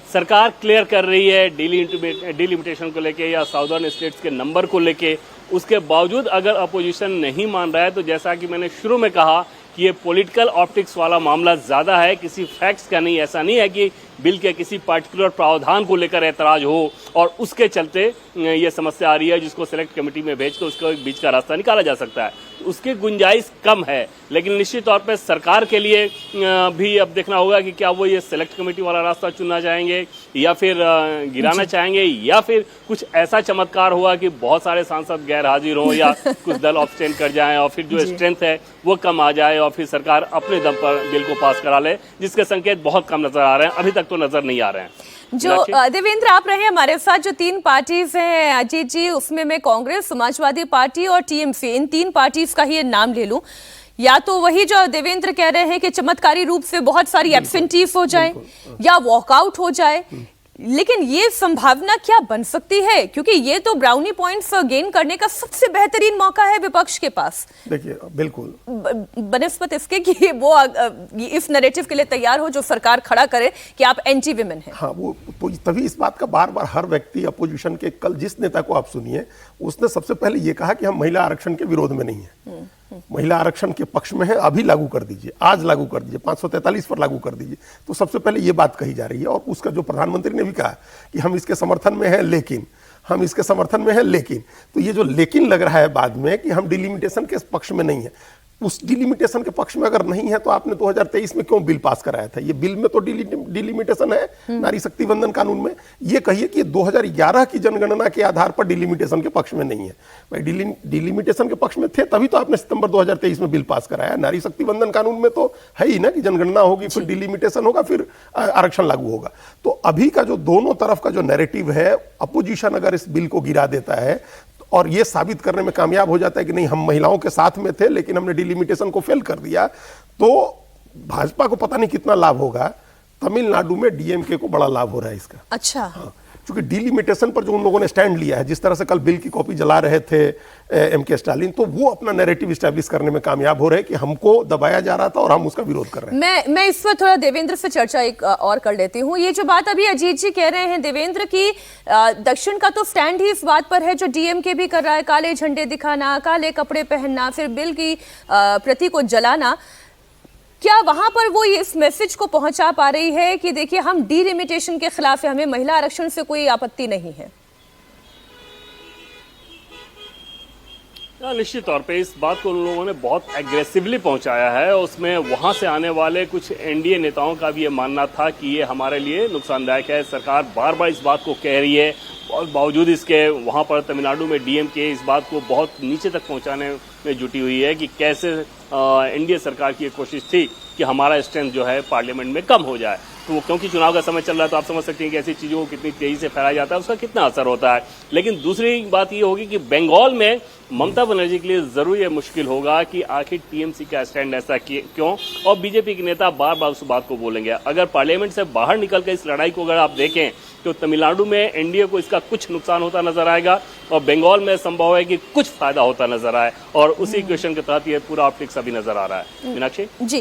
सरकार क्लियर कर रही है डिलिमिटेशन को लेके या साउदर्न स्टेट्स के नंबर को लेके, उसके बावजूद अगर अपोजिशन नहीं मान रहा है तो जैसा कि मैंने शुरू में कहा कि ये पॉलिटिकल ऑप्टिक्स वाला मामला ज़्यादा है, किसी फैक्ट्स का नहीं। ऐसा नहीं है कि बिल के किसी पर्टिकुलर प्रावधान को लेकर ऐतराज हो और उसके चलते ये समस्या आ रही है जिसको सेलेक्ट कमेटी में भेज कर उसको एक बीच का रास्ता निकाला जा सकता है। उसकी गुंजाइश कम है, लेकिन निश्चित तौर पे सरकार के लिए भी अब देखना होगा कि क्या वो ये सेलेक्ट कमेटी वाला रास्ता चुनना चाहेंगे या फिर गिराना चाहेंगे, या फिर कुछ ऐसा चमत्कार हुआ कि बहुत सारे सांसद गैर हाजिर हों या कुछ दल ऑब्स्टेन कर जाएं और फिर जो स्ट्रेंथ है वो कम आ जाए और फिर सरकार अपने दम पर बिल को पास करा ले, जिसके संकेत बहुत कम नजर आ रहे हैं, अभी तक तो नजर नहीं आ रहे हैं। जो देवेंद्र आप रहे हमारे साथ, जो तीन पार्टीज हैं अजीत जी, उसमें मैं कांग्रेस, समाजवादी पार्टी और टीएमसी, इन तीन पार्टीज का ही नाम ले लूं। या तो वही जो देवेंद्र कह रहे हैं कि चमत्कारी रूप से बहुत सारी एब्सेंटीज हो जाए या वॉकआउट हो जाए, लेकिन ये संभावना क्या बन सकती है? क्योंकि ये तो ब्राउनी पॉइंट्स गेन करने का सबसे बेहतरीन मौका है विपक्ष के पास। देखिए बिल्कुल बनस्पत इसके कि वो इस नैरेटिव के लिए तैयार हो जो सरकार खड़ा करे कि आप एंटी विमेन हैं। हाँ, वो तो तभी इस बात का बार बार हर व्यक्ति अपोजिशन के, कल जिस नेता को आप सुनिए उसने सबसे पहले ये कहा कि हम महिला आरक्षण के विरोध में नहीं है, महिला आरक्षण के पक्ष में है, अभी लागू कर दीजिए, आज लागू कर दीजिए, 543 पर लागू कर दीजिए। तो सबसे पहले ये बात कही जा रही है और उसका जो प्रधानमंत्री ने भी कहा कि हम इसके समर्थन में हैं, लेकिन हम इसके समर्थन में हैं, लेकिन तो ये जो लेकिन लग रहा है बाद में कि हम डिलिमिटेशन के पक्ष में नहीं है, उस डिलिमिटेशन के पक्ष में अगर नहीं है तो आपने 2023 में क्यों बिल पास कराया था? ये बिल में तो डिलिमिटेशन है नारी शक्ति वंदन कानून में। ये कहिए कि 2011 की जनगणना के आधार पर डिलिमिटेशन के पक्ष में नहीं है। भाई डिलिमिटेशन के पक्ष में थे तभी तो आपने सितंबर 2023 में बिल पास कराया। नारी शक्ति वंदन कानून में तो है ही ना कि जनगणना होगी, फिर डिलिमिटेशन होगा, फिर आरक्षण लागू होगा। तो अभी का जो दोनों तरफ का जो नैरेटिव है, अपोजिशन अगर इस बिल को गिरा देता है और ये साबित करने में कामयाब हो जाता है कि नहीं हम महिलाओं के साथ में थे लेकिन हमने डिलिमिटेशन को फेल कर दिया, तो भाजपा को पता नहीं कितना लाभ होगा। तमिलनाडु में डीएमके को बड़ा लाभ हो रहा है इसका। अच्छा। हाँ, क्योंकि डिलिमिटेशन पर जो उन लोगों ने स्टैंड लिया है, जिस तरह से कल बिल की कॉपी जला रहे थे एमके स्टालिन, तो वो अपना नैरेटिव स्टैब्लिश करने में कामयाब हो रहे हैं कि हमको दबाया जा रहा था और हम उसका विरोध कर रहे हैं। मैं इस पर थोड़ा देवेंद्र से चर्चा एक और कर लेती हूँ। ये जो बात अभी अजीत जी कह रहे हैं देवेंद्र की, दक्षिण का तो स्टैंड ही इस बात पर है जो डीएमके भी कर रहा है, काले झंडे दिखाना, काले कपड़े पहनना, फिर बिल की प्रति को जलाना। क्या वहां पर वो इस मैसेज को पहुंचा पा रही है कि देखिए हम डिलिमिटेशन के खिलाफ है, हमें महिला आरक्षण से कोई आपत्ति नहीं है? निश्चित तौर पे इस बात को उन लोगों ने बहुत एग्रेसिवली पहुंचाया है। उसमें वहां से आने वाले कुछ एनडीए नेताओं का भी ये मानना था कि ये हमारे लिए नुकसानदायक है। सरकार बार बार इस बात को कह रही है और बावजूद इसके वहां पर तमिलनाडु में डीएमके इस बात को बहुत नीचे तक पहुंचाने में जुटी हुई है कि कैसे एनडीए सरकार की ये कोशिश थी कि हमारा स्ट्रेंथ जो है पार्लियामेंट में कम हो जाए। तो क्योंकि चुनाव का समय चल रहा है तो आप समझ सकते हैं कि ऐसी चीज़ों को कितनी तेज़ी से फैलाया जाता है, उसका कितना असर होता है। लेकिन दूसरी बात ये होगी कि बंगाल में ममता बनर्जी के लिए ज़रूर ये मुश्किल होगा कि आखिर टीएमसी का स्टैंड ऐसा क्यों, और बीजेपी के नेता बार बार उस बात को बोलेंगे। अगर पार्लियामेंट से बाहर निकल कर इस लड़ाई को अगर आप देखें तो तमिलनाडु में एनडीए को इसका कुछ नुकसान होता नजर आएगा और बंगाल में संभव है कि कुछ फायदा होता नजर आए, और उसी क्वेश्चन के तहत ये पूरा ऑप्टिक्स अभी नजर आ रहा है। मीनाक्षी जी।